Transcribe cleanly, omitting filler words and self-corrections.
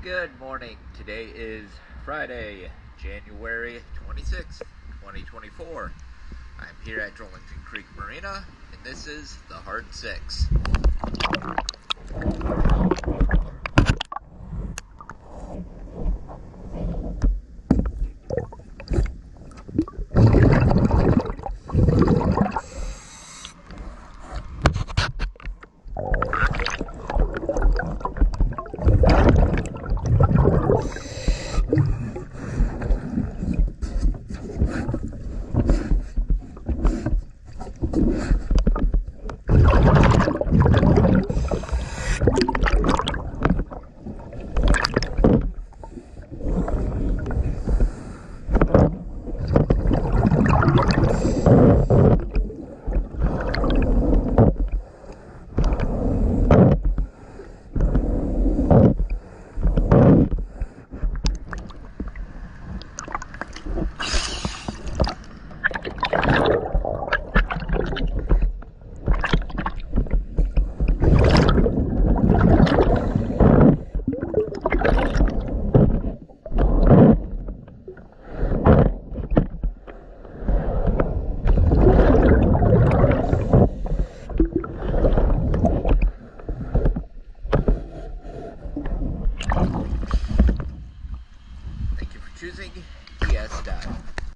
Good morning. Today is Friday, January 26th, 2024. I'm here at Drollington Creek Marina, and this is the Hard Six.